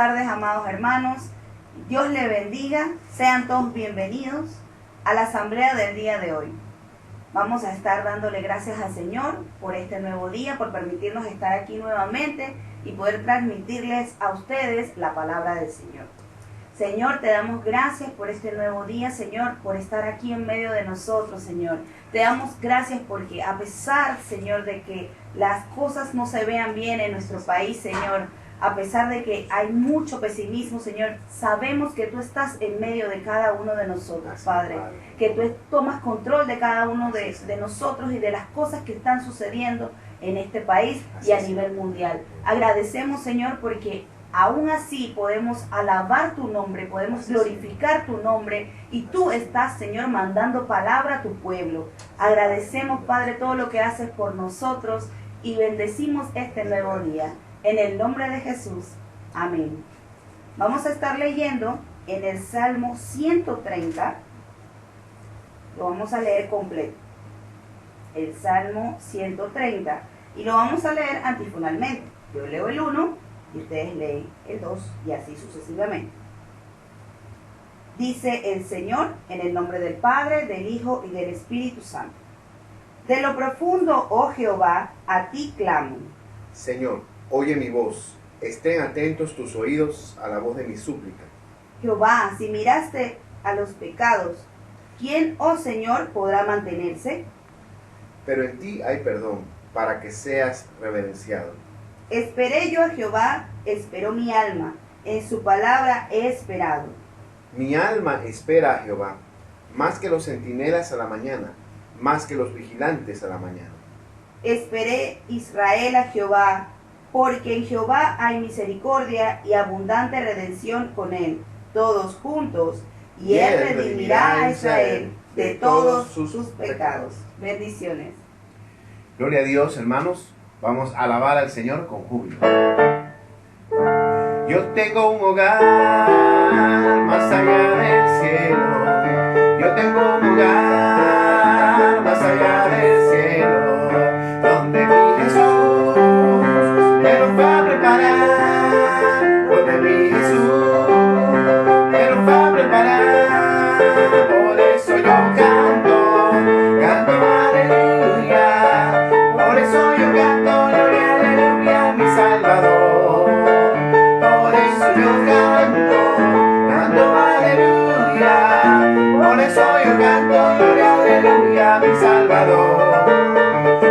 tardes, amados hermanos. Dios les bendiga. Sean todos bienvenidos a la asamblea del día de hoy. Vamos a estar dándole gracias al Señor por este nuevo día, por permitirnos estar aquí nuevamente y poder transmitirles a ustedes la palabra del Señor. Señor, te damos gracias por este nuevo día, Señor, por estar aquí en medio de nosotros, Señor. Te damos gracias porque a pesar, Señor, de que las cosas no se vean bien en nuestro país, Señor, a pesar de que hay mucho pesimismo, Señor, sabemos que tú estás en medio de cada uno de nosotros, Padre. Que tú tomas control de cada uno de nosotros y de las cosas que están sucediendo en este país y a nivel mundial. Agradecemos, Señor, porque aún así podemos alabar tu nombre, podemos glorificar tu nombre y tú estás, Señor, mandando palabra a tu pueblo. Agradecemos, Padre, todo lo que haces por nosotros y bendecimos este nuevo día. En el nombre de Jesús. Amén. Vamos a estar leyendo en el Salmo 130. Lo vamos a leer completo. El Salmo 130. Y lo vamos a leer antifonalmente. Yo leo el 1 y ustedes leen el 2 y así sucesivamente. Dice el Señor en el nombre del Padre, del Hijo y del Espíritu Santo. De lo profundo, oh Jehová, a ti clamo. Señor, oye mi voz, estén atentos tus oídos a la voz de mi súplica. Jehová, si miraste a los pecados, ¿quién, oh Señor, podrá mantenerse? Pero en ti hay perdón, para que seas reverenciado. Esperé yo a Jehová, esperó mi alma, en su palabra he esperado. Mi alma espera a Jehová, más que los centinelas a la mañana, más que los vigilantes a la mañana. Esperé Israel a Jehová, porque en Jehová hay misericordia y abundante redención con él, todos juntos, y él redimirá a Israel de todos sus pecados. Bendiciones. Gloria a Dios, hermanos. Vamos a alabar al Señor con júbilo. Yo tengo un hogar más allá del cielo. Yo tengo un hogar más allá del cielo, donde mi Jesús me lo va a preparar, donde mi Jesús me lo va a preparar. Por eso yo canto, canto aleluya. Por eso yo canto gloria, aleluya, mi Salvador. Por eso yo canto, canto aleluya. Por eso yo canto gloria, aleluya, mi Salvador.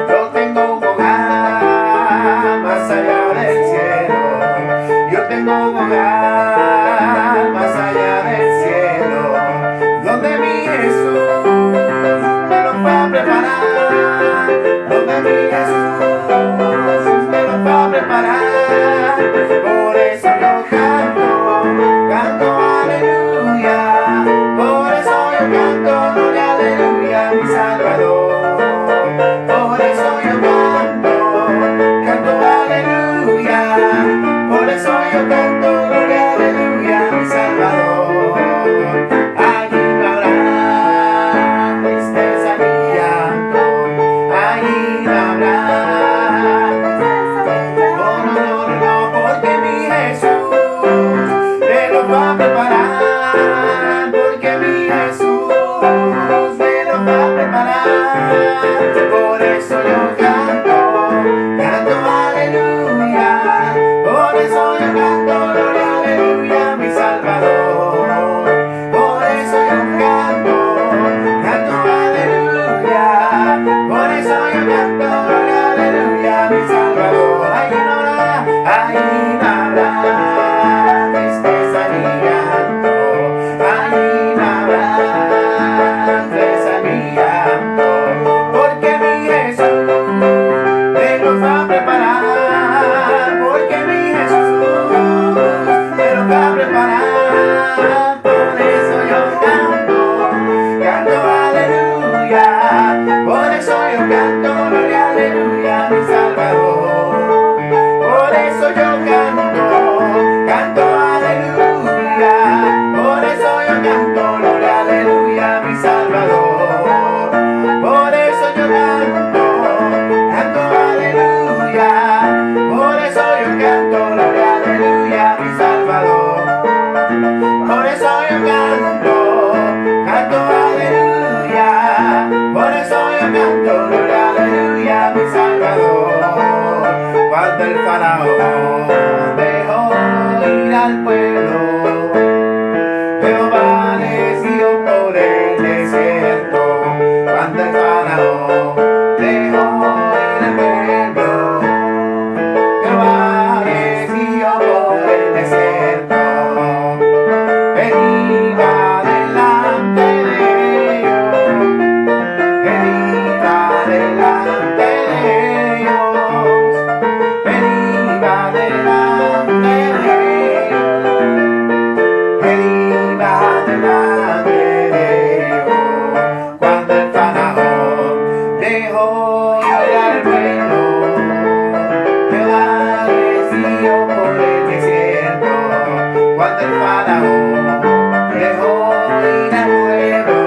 Yo tengo un hogar más allá del cielo. Yo tengo un hogar más allá del cielo, donde mi Jesús me lo va a preparar, donde mi Jesús me lo va a preparar. Por eso yo canto, canto aleluya. Por eso yo canto gloria, aleluya. faraón dejó ir al pueblo, Jehová les guió por el desierto. Cuando el faraón dejó ir al pueblo, Jehová les guió por el desierto. Él iba delante de ellos, Él iba delante de ellos, Él iba delante de ellos, Él iba delante de ellos. Cuando el faraón dejó ir al pueblo, Jehová les guió por el desierto. Cuando el faraón dejó ir al pueblo,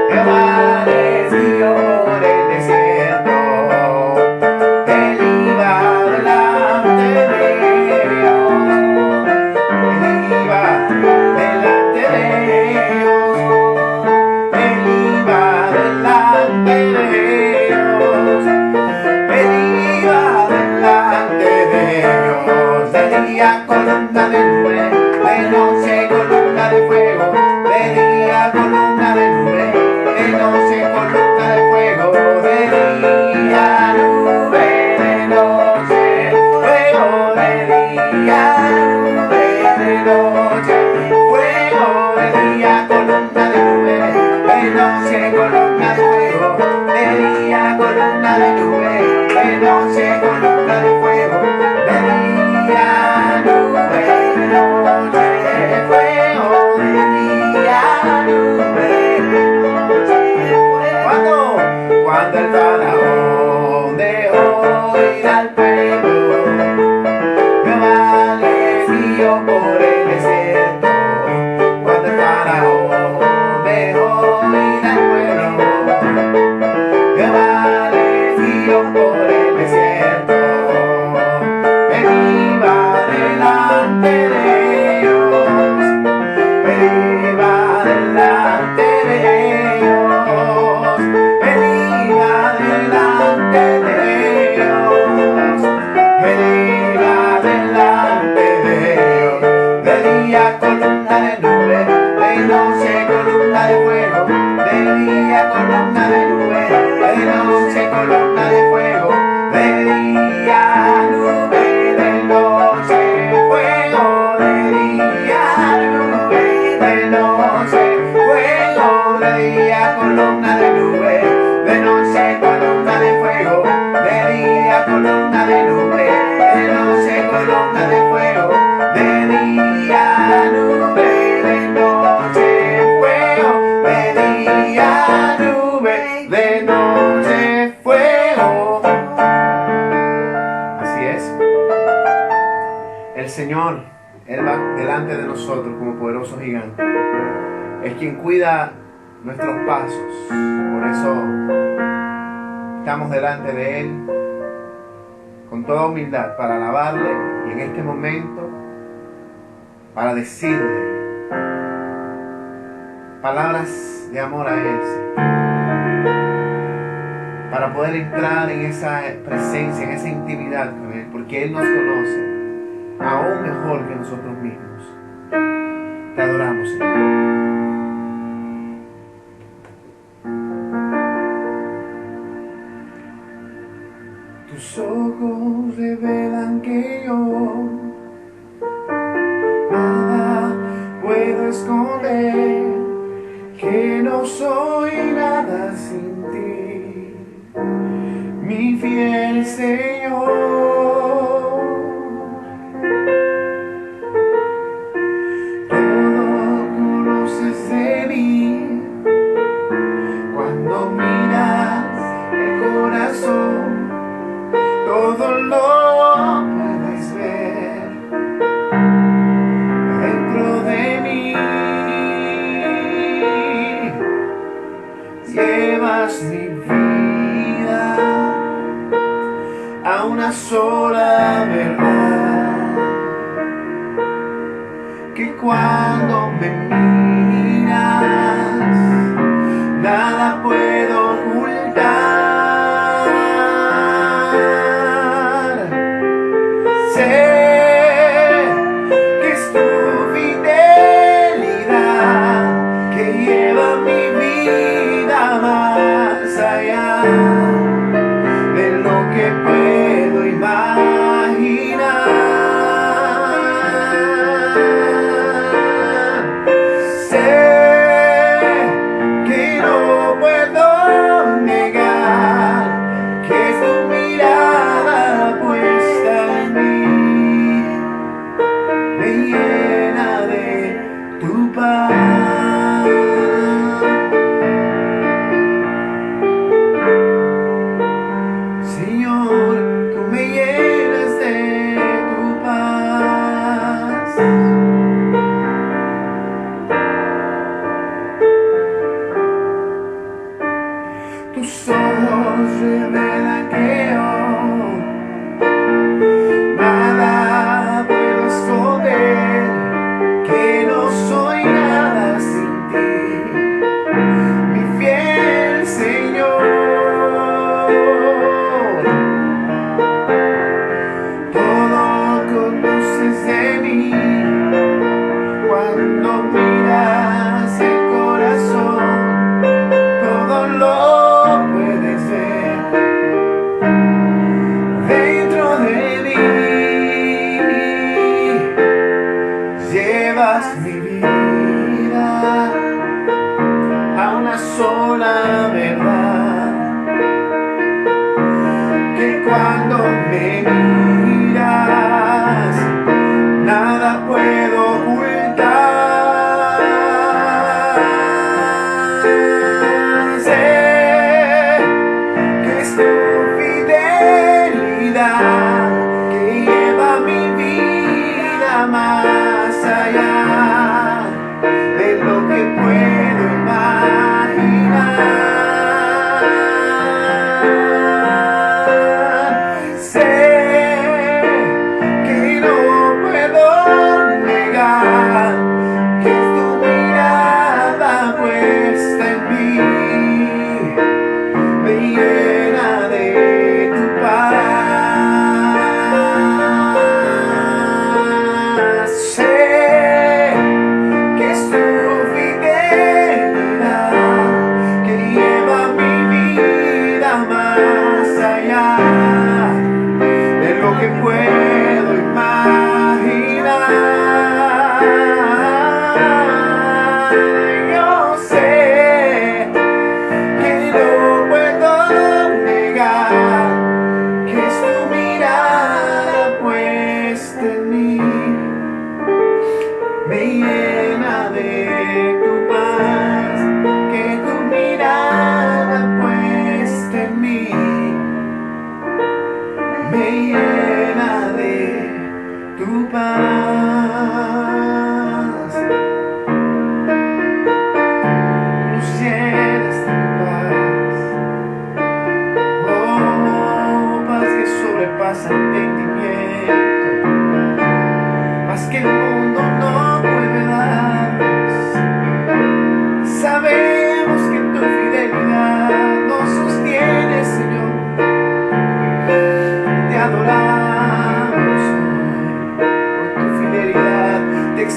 Jehová les guió por el desierto. Él iba delante de ellos, Él iba delante de ellos, Él iba delante de ellos, Él iba delante de ellos. De día columna de nube, de noche columna de fuego, de día columna de nube, de noche columna de fuego, de día nube, de noche fuego, de día nube, de noche fuego, de día columna de nube, de noche columna de fuego, de día columna de nube, de noche columna de fuego, de día nube, de noche fuego, de día nube, de noche fuego. Cuando el faraón dejó ir al pueblo, Jehová les guió por el desierto. Cuando el faraón dejó ir al pueblo, Jehová les guió por el desierto. Él iba delante de ellos, Él iba delante de ellos, Él iba delante de ellos, Él iba delante de ellos. De día columna de nube, de noche columna de fuego, de día columna de nube, de noche columna de fuego, de día nube, de noche fuego, de día nube, de noche fuego, de día columna de nube, de noche columna de fuego, de día columna de nube, de noche columna de fuego, de día nube, de noche fuego, de día nube, de noche fuego. Así es. El Señor, Él va delante de nosotros como poderoso gigante. Es quien cuida nuestros pasos. Por eso estamos delante de Él con toda humildad para alabarle y en este momento para decirle palabras de amor a Él, para poder entrar en esa presencia, en esa intimidad con Él, porque Él nos conoce aún mejor que nosotros mismos. Te adoramos, Señor. Tus ojos revelan que yo nada puedo esconder, que no soy nada sin ti, mi fiel Señor. Todo conoces de mí, cuando miras el corazón, todo lo puedes ver dentro de mí. Llevas mi vida a una sola verdad, que cuando me miras nada puedo ocultar.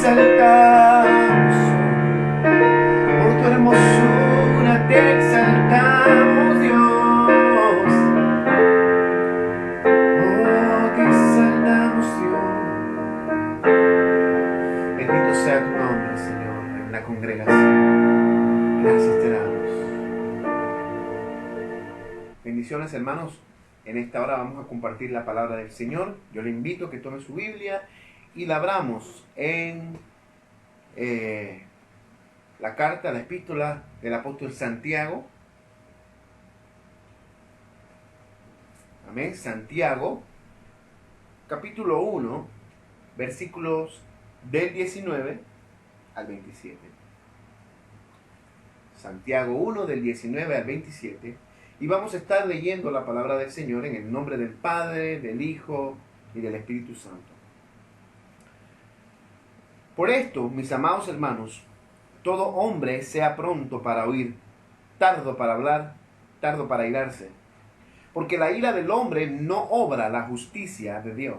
exaltamos, por tu hermosura te exaltamos, Dios. Oh, te exaltamos, Dios. Bendito sea tu nombre, Señor, en la congregación. Gracias te damos. Bendiciones, hermanos. En esta hora vamos a compartir la palabra del Señor. Yo le invito a que tome su Biblia y la abramos en la carta, la epístola del apóstol Santiago. Amén. Santiago, capítulo 1, versículos del 19 al 27. Santiago 1, del 19 al 27. Y vamos a estar leyendo la palabra del Señor en el nombre del Padre, del Hijo y del Espíritu Santo. Por esto, mis amados hermanos, todo hombre sea pronto para oír, tardo para hablar, tardo para airarse. Porque la ira del hombre no obra la justicia de Dios.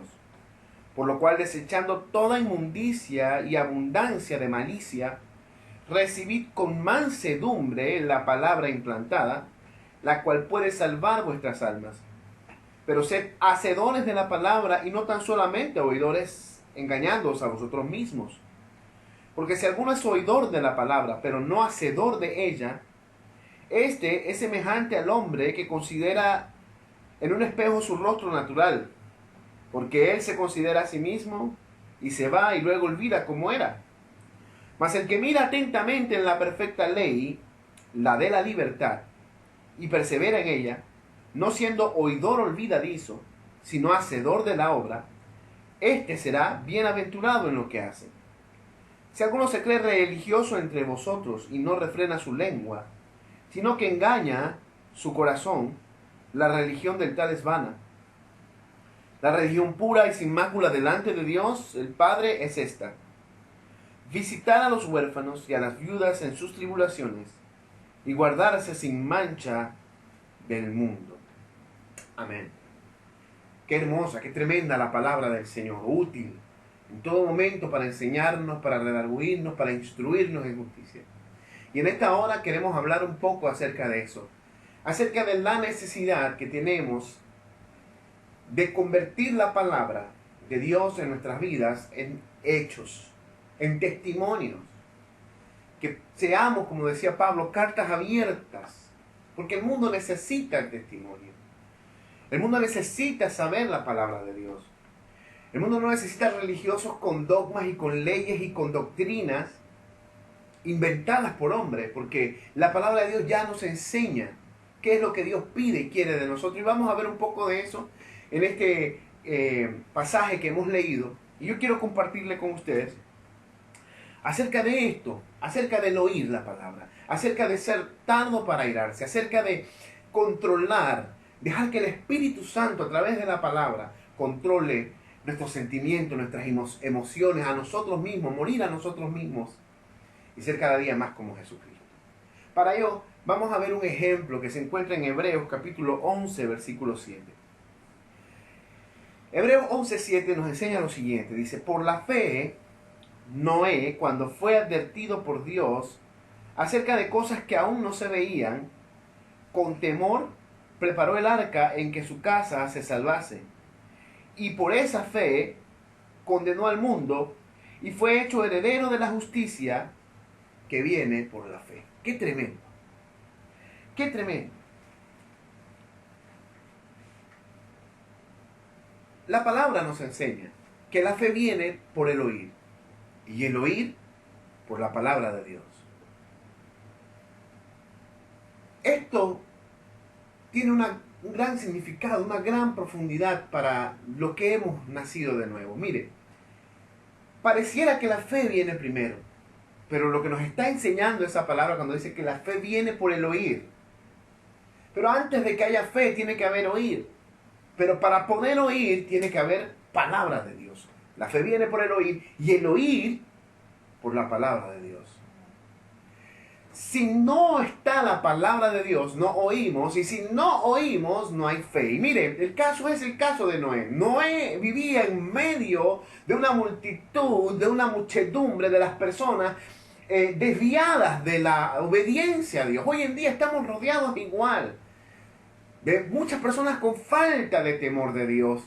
Por lo cual, desechando toda inmundicia y abundancia de malicia, recibid con mansedumbre la palabra implantada, la cual puede salvar vuestras almas. Pero sed hacedores de la palabra y no tan solamente oidores, engañándoos a vosotros mismos. Porque si alguno es oidor de la palabra, pero no hacedor de ella, este es semejante al hombre que considera en un espejo su rostro natural, porque él se considera a sí mismo y se va y luego olvida cómo era. Mas el que mira atentamente en la perfecta ley, la de la libertad, y persevera en ella, no siendo oidor olvidadizo, sino hacedor de la obra, éste será bienaventurado en lo que hace. Si alguno se cree religioso entre vosotros y no refrena su lengua, sino que engaña su corazón, la religión del tal es vana. La religión pura y sin mácula delante de Dios, el Padre, es esta: visitar a los huérfanos y a las viudas en sus tribulaciones, y guardarse sin mancha del mundo. Amén. Qué hermosa, qué tremenda la palabra del Señor, útil en todo momento para enseñarnos, para redarguirnos, para instruirnos en justicia. Y en esta hora queremos hablar un poco acerca de eso, acerca de la necesidad que tenemos de convertir la palabra de Dios en nuestras vidas en hechos, en testimonios. Que seamos, como decía Pablo, cartas abiertas, porque el mundo necesita el testimonio. El mundo necesita saber la palabra de Dios. El mundo no necesita religiosos con dogmas y con leyes y con doctrinas inventadas por hombres, porque la palabra de Dios ya nos enseña qué es lo que Dios pide y quiere de nosotros. Y vamos a ver un poco de eso en este pasaje que hemos leído. Y yo quiero compartirle con ustedes acerca de esto, acerca del oír la palabra, acerca de ser tardo para airarse, acerca de controlar, dejar que el Espíritu Santo a través de la palabra controle nuestros sentimientos, nuestras emociones, a nosotros mismos, morir a nosotros mismos y ser cada día más como Jesucristo. Para ello, vamos a ver un ejemplo que se encuentra en Hebreos capítulo 11, versículo 7. Hebreos 11, 7 nos enseña lo siguiente, dice: por la fe, Noé, cuando fue advertido por Dios acerca de cosas que aún no se veían, con temor preparó el arca en que su casa se salvase. Y por esa fe condenó al mundo y fue hecho heredero de la justicia que viene por la fe. ¡Qué tremendo! ¡Qué tremendo! La palabra nos enseña que la fe viene por el oír. Y el oír por la palabra de Dios. Esto tiene un gran significado, una gran profundidad para lo que hemos nacido de nuevo. Mire, pareciera que la fe viene primero, pero lo que nos está enseñando esa palabra cuando dice que la fe viene por el oír. Pero antes de que haya fe tiene que haber oír. Pero para poder oír tiene que haber palabra de Dios. La fe viene por el oír y el oír por la palabra de Dios. si no está la palabra de Dios, no oímos, y si no oímos, no hay fe. Y mire, el caso es el caso de Noé. Noé vivía en medio de una multitud, de una muchedumbre de las personas desviadas de la obediencia a Dios. Hoy en día estamos rodeados igual de muchas personas con falta de temor de Dios,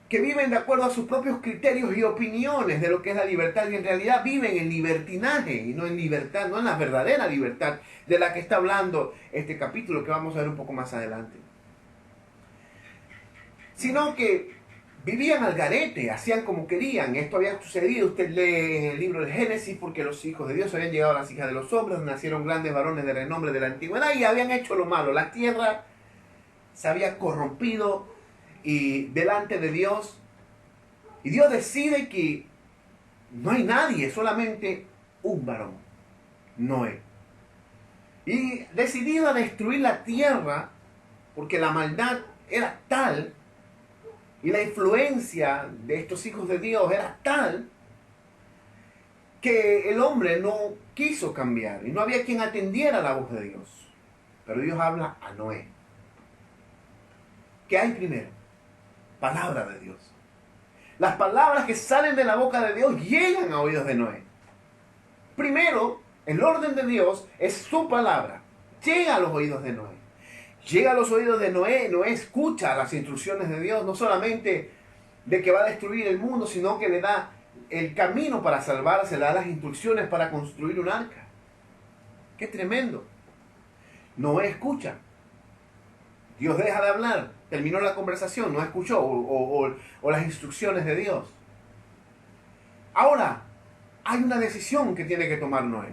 que viven de acuerdo a sus propios criterios y opiniones de lo que es la libertad, y en realidad viven en libertinaje y no en libertad, no en la verdadera libertad de la que está hablando este capítulo que vamos a ver un poco más adelante. Sino que vivían al garete, hacían como querían. Esto había sucedido, usted lee en el libro del Génesis, porque los hijos de Dios habían llegado a las hijas de los hombres, nacieron grandes varones de renombre de la antigüedad y habían hecho lo malo. La tierra se había corrompido y delante de Dios, y Dios decide que no hay nadie, solamente un varón, Noé. Y decidido a destruir la tierra, porque la maldad era tal, y la influencia de estos hijos de Dios era tal, que el hombre no quiso cambiar, y no había quien atendiera la voz de Dios. Pero Dios habla a Noé. ¿Qué hay primero? Palabra de Dios. Las palabras que salen de la boca de Dios llegan a oídos de Noé. Primero, el orden de Dios es su palabra. Llega a los oídos de Noé. Llega a los oídos de Noé. Noé escucha las instrucciones de Dios, no solamente de que va a destruir el mundo, sino que le da el camino para salvarse, le da las instrucciones para construir un arca. ¡Qué tremendo! Noé escucha. Dios deja de hablar, terminó la conversación, no escuchó o las instrucciones de Dios. Ahora, hay una decisión que tiene que tomar Noé.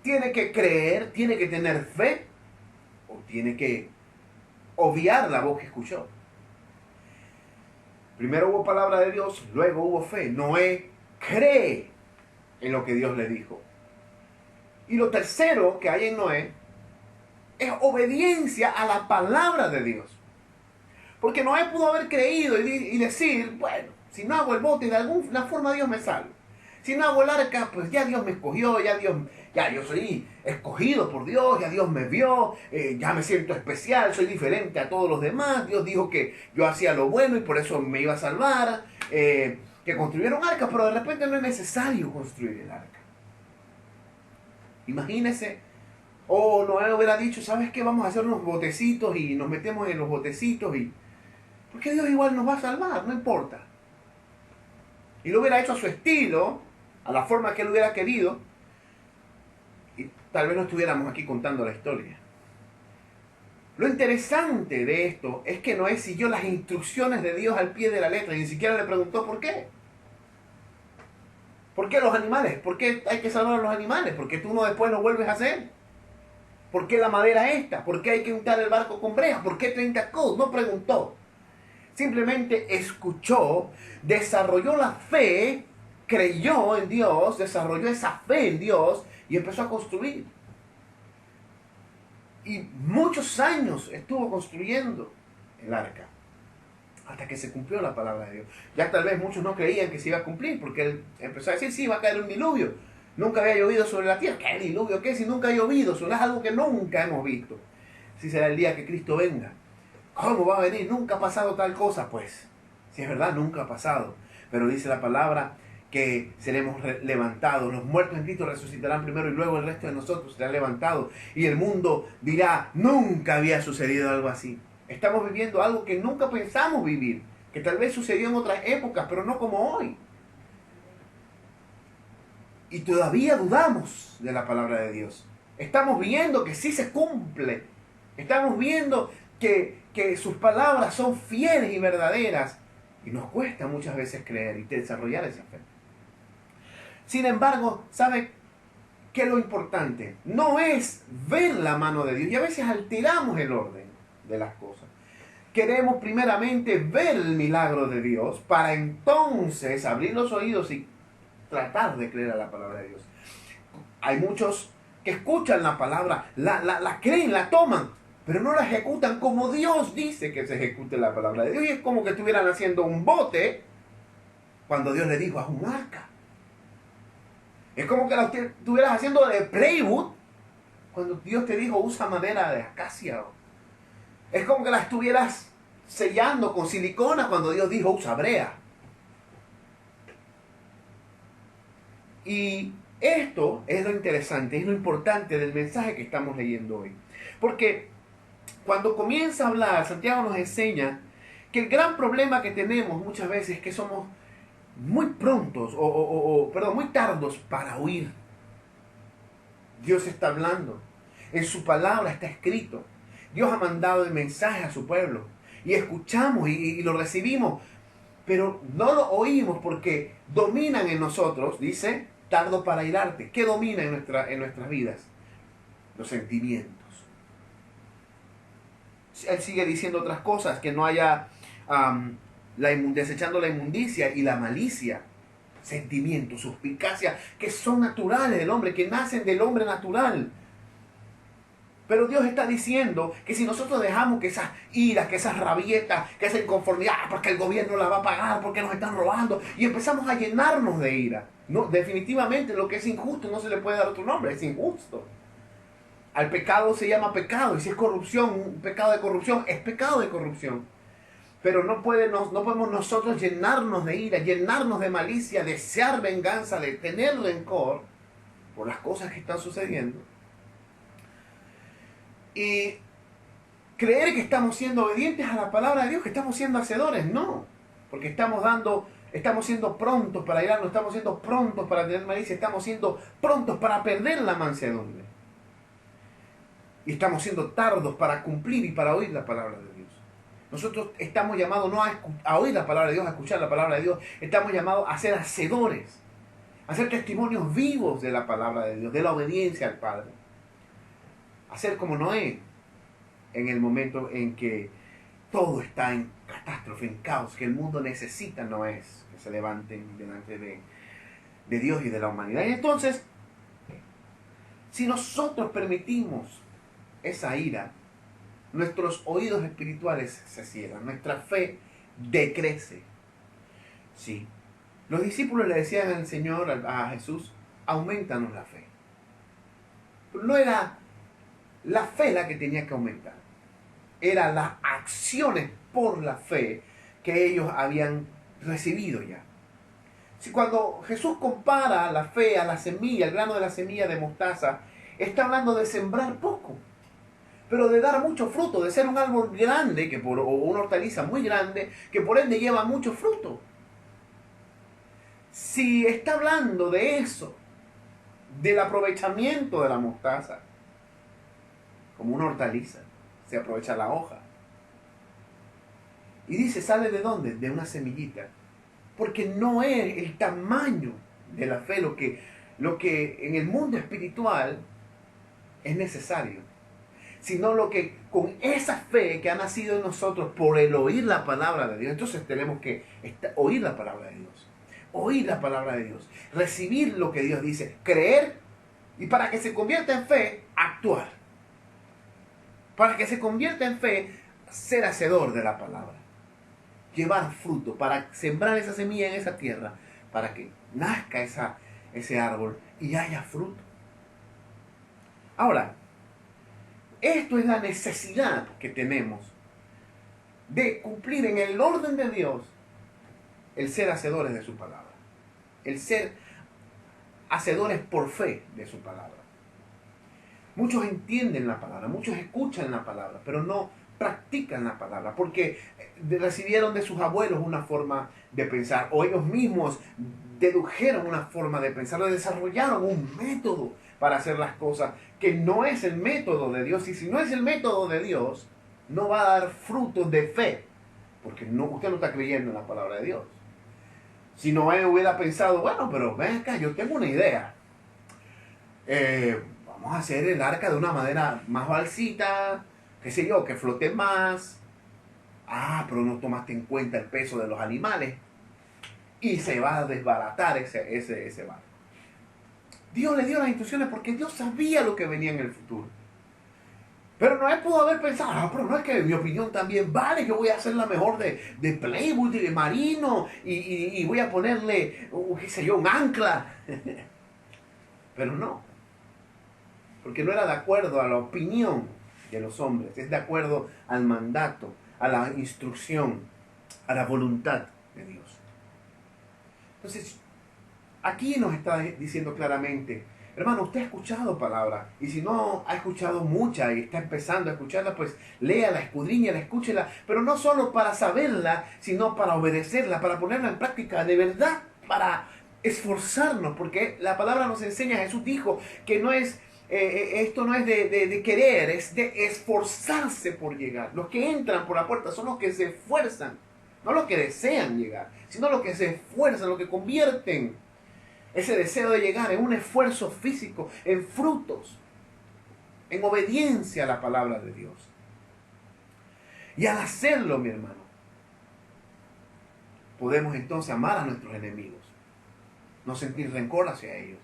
Tiene que creer, tiene que tener fe, o tiene que obviar la voz que escuchó. Primero hubo palabra de Dios, luego hubo fe. Noé cree en lo que Dios le dijo. Y lo tercero que hay en Noé es obediencia a la palabra de Dios. Porque Noé pudo haber creído y decir, bueno, si no hago el bote, de alguna forma Dios me salva. Si no hago el arca, pues ya Dios me escogió, ya yo soy escogido por Dios, ya Dios me vio, ya me siento especial, soy diferente a todos los demás. Dios dijo que yo hacía lo bueno y por eso me iba a salvar, que construyeron arca, pero de repente no es necesario construir el arca. Imagínese, Noé hubiera dicho, ¿sabes qué? Vamos a hacer unos botecitos y nos metemos en los botecitos porque Dios igual nos va a salvar, no importa. Y lo hubiera hecho a su estilo, a la forma que él hubiera querido, y tal vez no estuviéramos aquí contando la historia. Lo interesante de esto es que Noé siguió las instrucciones de Dios al pie de la letra y ni siquiera le preguntó por qué. ¿Por qué los animales? ¿Por qué hay que salvar a los animales? ¿Por qué tú no después lo vuelves a hacer? ¿Por qué la madera esta? ¿Por qué hay que untar el barco con brejas? ¿Por qué 30 codos? No preguntó. Simplemente escuchó, desarrolló la fe, creyó en Dios, desarrolló esa fe en Dios y empezó a construir. Y muchos años estuvo construyendo el arca, hasta que se cumplió la palabra de Dios. Ya tal vez muchos no creían que se iba a cumplir, porque él empezó a decir, sí, va a caer un diluvio. Nunca había llovido sobre la tierra. ¿Qué diluvio? ¿Qué? Si nunca ha llovido, eso es algo que nunca hemos visto. Si será el día que Cristo venga. ¿Cómo va a venir? Nunca ha pasado tal cosa. Pues, si es verdad, nunca ha pasado. Pero dice la palabra que seremos levantados. Los muertos en Cristo resucitarán primero y luego el resto de nosotros será levantado. Y el mundo dirá, nunca había sucedido algo así. Estamos viviendo algo que nunca pensamos vivir. Que tal vez sucedió en otras épocas, pero no como hoy. Y todavía dudamos de la palabra de Dios. Estamos viendo que sí se cumple. Estamos viendo que sus palabras son fieles y verdaderas. Y nos cuesta muchas veces creer y desarrollar esa fe. Sin embargo, ¿sabe qué? Lo importante no es ver la mano de Dios. Y a veces alteramos el orden de las cosas. Queremos primeramente ver el milagro de Dios para entonces abrir los oídos y tratar de creer a la palabra de Dios. Hay muchos que escuchan la palabra, la creen, la toman, pero no la ejecutan como Dios dice que se ejecute la palabra de Dios. Y es como que estuvieran haciendo un bote cuando Dios le dijo, haz un arca. Es como que la estuvieras haciendo de plywood cuando Dios te dijo usa madera de acacia. Es como que la estuvieras sellando con silicona cuando Dios dijo usa brea. Y esto es lo interesante, es lo importante del mensaje que estamos leyendo hoy. Porque cuando comienza a hablar, Santiago nos enseña que el gran problema que tenemos muchas veces es que somos muy prontos, muy tardos para oír. Dios está hablando, en su palabra está escrito. Dios ha mandado el mensaje a su pueblo y escuchamos y lo recibimos, pero no lo oímos porque dominan en nosotros, dice, tardo para irarte. ¿Qué domina en nuestras vidas? Los sentimientos. Él sigue diciendo otras cosas, que no haya desechando la inmundicia y la malicia, sentimientos, suspicacia, que son naturales del hombre, que nacen del hombre natural. Pero Dios está diciendo que si nosotros dejamos que esas iras, que esas rabietas, que esa inconformidad, porque el gobierno la va a pagar, porque nos están robando, y empezamos a llenarnos de ira, no, definitivamente lo que es injusto no se le puede dar otro nombre, es injusto. Al pecado se llama pecado, y si es corrupción, un pecado de corrupción, es pecado de corrupción. Pero no podemos nosotros llenarnos de ira, llenarnos de malicia, desear venganza, de tener rencor por las cosas que están sucediendo. Y creer que estamos siendo obedientes a la palabra de Dios, que estamos siendo hacedores, no. Porque estamos siendo prontos para irnos, estamos siendo prontos para tener malicia, estamos siendo prontos para perder la mansedumbre. Y estamos siendo tardos para cumplir y para oír la palabra de Dios. Nosotros estamos llamados no a oír la palabra de Dios, a escuchar la palabra de Dios. Estamos llamados a ser hacedores, a ser testimonios vivos de la palabra de Dios, de la obediencia al Padre. A ser como Noé en el momento en que todo está en catástrofe, en caos, que el mundo necesita Noé que se levanten delante de Dios y de la humanidad. Y entonces, si nosotros permitimos esa ira, nuestros oídos espirituales se cierran, nuestra fe decrece. Sí. Los discípulos le decían al Señor, a Jesús, aumentanos la fe. Pero no era la fe la que tenía que aumentar, eran las acciones por la fe que ellos habían recibido ya. Si cuando Jesús compara la fe a la semilla, el grano de la semilla de mostaza, está hablando de sembrar poco, pero de dar mucho fruto, de ser un árbol grande, o una hortaliza muy grande, que por ende lleva mucho fruto. Si está hablando de eso, del aprovechamiento de la mostaza, como una hortaliza, se aprovecha la hoja. Y dice, ¿sale de dónde? De una semillita. Porque no es el tamaño de la fe lo que en el mundo espiritual es necesario, sino lo que con esa fe que ha nacido en nosotros por el oír la palabra de Dios. Entonces tenemos que oír la palabra de Dios, oír la palabra de Dios, recibir lo que Dios dice, creer, y para que se convierta en fe, actuar. Para que se convierta en fe, ser hacedor de la palabra, llevar fruto, para sembrar esa semilla en esa tierra, para que nazca ese árbol y haya fruto. Ahora, esto es la necesidad que tenemos de cumplir en el orden de Dios el ser hacedores de su palabra, el ser hacedores por fe de su palabra. Muchos entienden la palabra, muchos escuchan la palabra, pero no practican la palabra, porque recibieron de sus abuelos una forma de pensar, o ellos mismos dedujeron una forma de pensar, o desarrollaron un método para hacer las cosas, que no es el método de Dios. Y si no es el método de Dios, no va a dar frutos de fe, porque usted no está creyendo en la palabra de Dios. Si Noé hubiera pensado, bueno, pero ven acá, yo tengo una idea. Vamos a hacer el arca de una manera más balsita, qué sé yo, que flote más. Ah, pero no tomaste en cuenta el peso de los animales. Y se va a desbaratar ese barco. Dios le dio las instrucciones porque Dios sabía lo que venía en el futuro. Pero Noé pudo haber pensado, pero no es que mi opinión también vale, que voy a hacer la mejor de plywood y de marino y voy a ponerle, qué sé yo, un ancla. Pero no, porque no era de acuerdo a la opinión de los hombres, es de acuerdo al mandato, a la instrucción, a la voluntad de Dios. Entonces, aquí nos está diciendo claramente, hermano, usted ha escuchado palabra, y si no ha escuchado mucha y está empezando a escucharla, pues léala, escudriñala, escúchela, pero no solo para saberla, sino para obedecerla, para ponerla en práctica, de verdad, para esforzarnos, porque la palabra nos enseña, Jesús dijo que no es, esto no es de querer, es de esforzarse por llegar. Los que entran por la puerta son los que se esfuerzan, no los que desean llegar, sino los que se esfuerzan, los que convierten ese deseo de llegar en un esfuerzo físico, en frutos, en obediencia a la palabra de Dios. Y al hacerlo, mi hermano, podemos entonces amar a nuestros enemigos, no sentir rencor hacia ellos.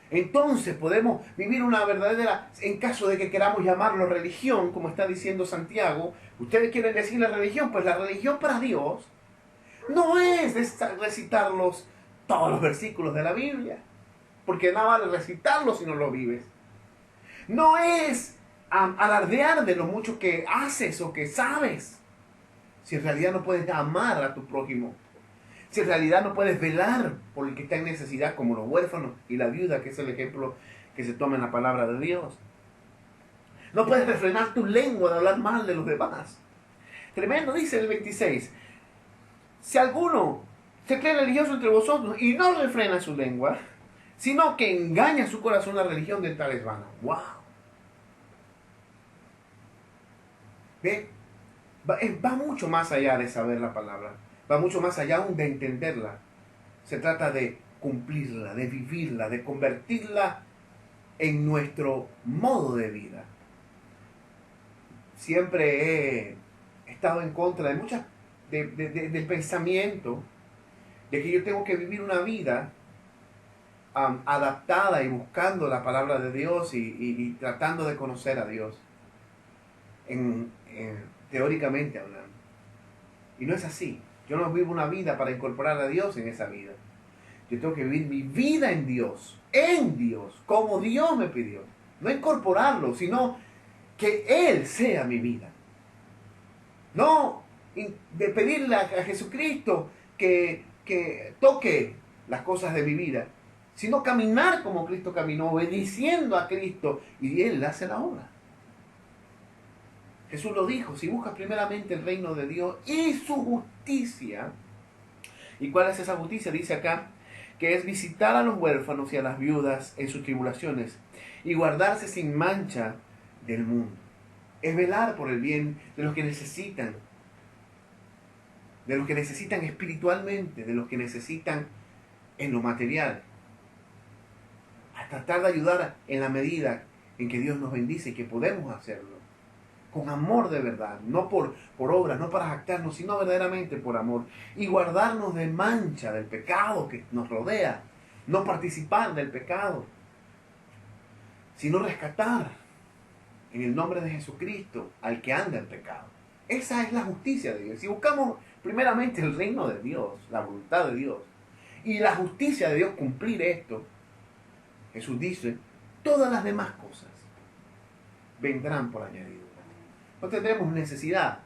Entonces podemos vivir una verdadera, en caso de que queramos llamarlo religión, como está diciendo Santiago, ustedes quieren decir la religión, pues la religión para Dios no es recitarlos todos los versículos de la Biblia, porque nada vale recitarlos si no lo vives. No es alardear de lo mucho que haces o que sabes, si en realidad no puedes amar a tu prójimo, si en realidad no puedes velar por el que está en necesidad, como los huérfanos y la viuda, que es el ejemplo que se toma en la palabra de Dios. No puedes refrenar tu lengua de hablar mal de los demás. Tremendo, dice el 26. Si alguno se cree religioso entre vosotros y no refrena su lengua, sino que engaña su corazón, la religión de tal es vana. ¡Wow! ¿Ve? Va mucho más allá de saber la palabra. Va mucho más allá aún de entenderla. Se trata de cumplirla, de vivirla, de convertirla en nuestro modo de vida. Siempre he estado en contra de muchas del pensamiento de que yo tengo que vivir una vida adaptada y buscando la palabra de Dios y tratando de conocer a Dios, teóricamente hablando. Y no es así. Yo no vivo una vida para incorporar a Dios en esa vida. Yo tengo que vivir mi vida en Dios, como Dios me pidió. No incorporarlo, sino que Él sea mi vida. No de pedirle a Jesucristo que toque las cosas de mi vida, sino caminar como Cristo caminó, obedeciendo a Cristo, y Él hace la obra. Jesús lo dijo, si buscas primeramente el reino de Dios y su justicia. ¿Y cuál es esa justicia? Dice acá que es visitar a los huérfanos y a las viudas en sus tribulaciones y guardarse sin mancha del mundo. Es velar por el bien de los que necesitan, espiritualmente, de los que necesitan en lo material. A tratar de ayudar en la medida en que Dios nos bendice y que podemos hacerlo. Con amor de verdad, no por obras, no para jactarnos, sino verdaderamente por amor. Y guardarnos de mancha del pecado que nos rodea. No participar del pecado, sino rescatar en el nombre de Jesucristo al que anda en pecado. Esa es la justicia de Dios. Si buscamos primeramente el reino de Dios, la voluntad de Dios, y la justicia de Dios, cumplir esto, Jesús dice, todas las demás cosas vendrán por añadidura. No tendremos necesidad.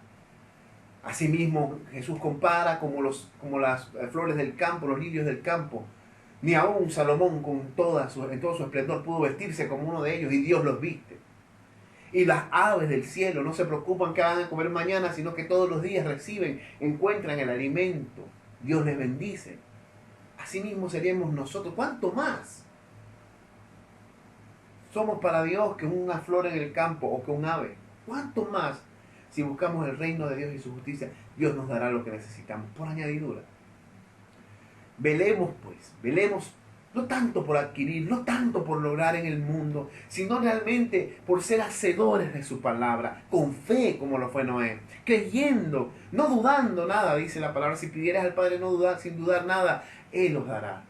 Asimismo, Jesús compara como las flores del campo, los lirios del campo. Ni aún Salomón en todo su esplendor pudo vestirse como uno de ellos, y Dios los viste. Y las aves del cielo no se preocupan que van a comer mañana, sino que todos los días encuentran el alimento. Dios les bendice. Asimismo seríamos nosotros. ¿Cuánto más somos para Dios que una flor en el campo o que un ave? ¿Cuánto más, si buscamos el reino de Dios y su justicia, Dios nos dará lo que necesitamos por añadidura? Velemos no tanto por adquirir, no tanto por lograr en el mundo, sino realmente por ser hacedores de su palabra, con fe como lo fue Noé, creyendo, no dudando nada, dice la palabra. Si pidieras al Padre no dudar, sin dudar nada, Él os dará.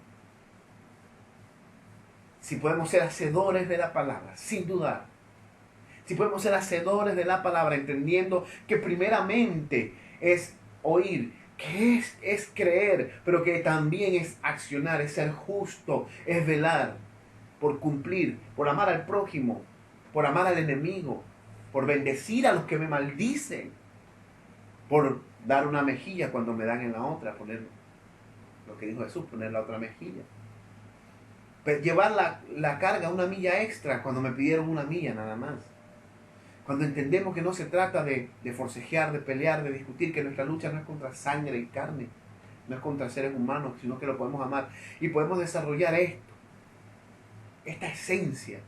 Si podemos ser hacedores de la palabra, sin dudar. Si podemos ser hacedores de la palabra, entendiendo que primeramente es oír, que es creer, pero que también es accionar, es ser justo, es velar por cumplir, por amar al prójimo, por amar al enemigo, por bendecir a los que me maldicen, por dar una mejilla cuando me dan en la otra, poner lo que dijo Jesús, poner la otra mejilla. Pero llevar la carga una milla extra cuando me pidieron una milla nada más. Cuando entendemos que no se trata de forcejear, de pelear, de discutir, que nuestra lucha no es contra sangre y carne, no es contra seres humanos, sino que lo podemos amar. Y podemos desarrollar esta esencia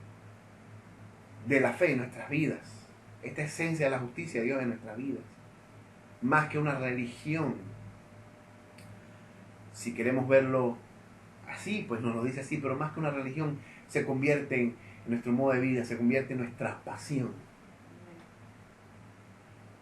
de la fe en nuestras vidas, esta esencia de la justicia de Dios en nuestras vidas, más que una religión. Si queremos verlo así, pues nos lo dice así, pero más que una religión, se convierte en nuestro modo de vida, se convierte en nuestra pasión.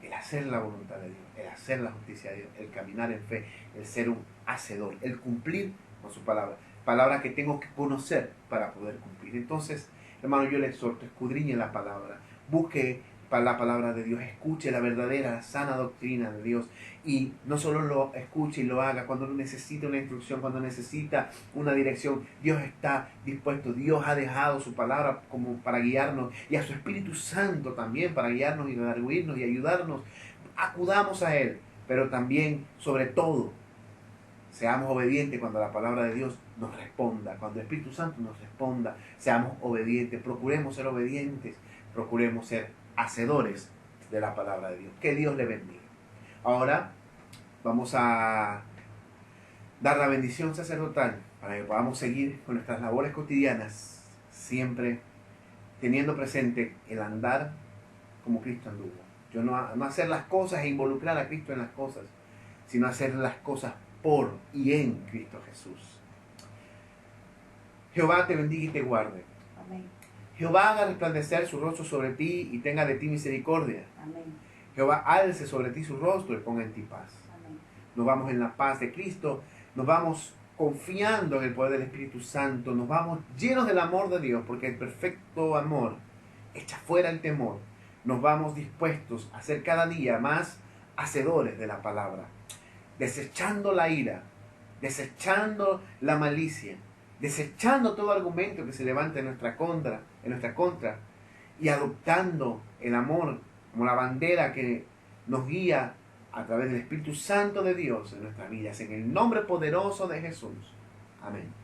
El hacer la voluntad de Dios, el hacer la justicia de Dios, el caminar en fe, el ser un hacedor, el cumplir con su palabra. Palabra que tengo que conocer para poder cumplir. Entonces, hermano, yo le exhorto, escudriñe la palabra, busque la palabra de Dios, escuche la verdadera, la sana doctrina de Dios, y no solo lo escuche y lo haga cuando necesita una instrucción, cuando necesita una dirección. Dios está dispuesto, Dios ha dejado su palabra como para guiarnos, y a su Espíritu Santo también para guiarnos y redarguirnos y ayudarnos. Acudamos a Él, pero también, sobre todo, seamos obedientes cuando la palabra de Dios nos responda, cuando el Espíritu Santo nos responda, seamos obedientes, procuremos ser obedientes, procuremos ser hacedores de la palabra de Dios. Que Dios le bendiga. Ahora vamos a dar la bendición sacerdotal para que podamos seguir con nuestras labores cotidianas, siempre teniendo presente el andar como Cristo anduvo. Yo no hacer las cosas e involucrar a Cristo en las cosas, sino hacer las cosas por y en Cristo Jesús. Jehová te bendiga y te guarde. Amén. Jehová haga resplandecer su rostro sobre ti y tenga de ti misericordia. Amén. Jehová alce sobre ti su rostro y ponga en ti paz. Amén. Nos vamos en la paz de Cristo, nos vamos confiando en el poder del Espíritu Santo, nos vamos llenos del amor de Dios, porque el perfecto amor echa fuera el temor. Nos vamos dispuestos a ser cada día más hacedores de la palabra, desechando la ira, desechando la malicia, desechando todo argumento que se levante en nuestra contra, y adoptando el amor como la bandera que nos guía a través del Espíritu Santo de Dios en nuestras vidas, en el nombre poderoso de Jesús. Amén.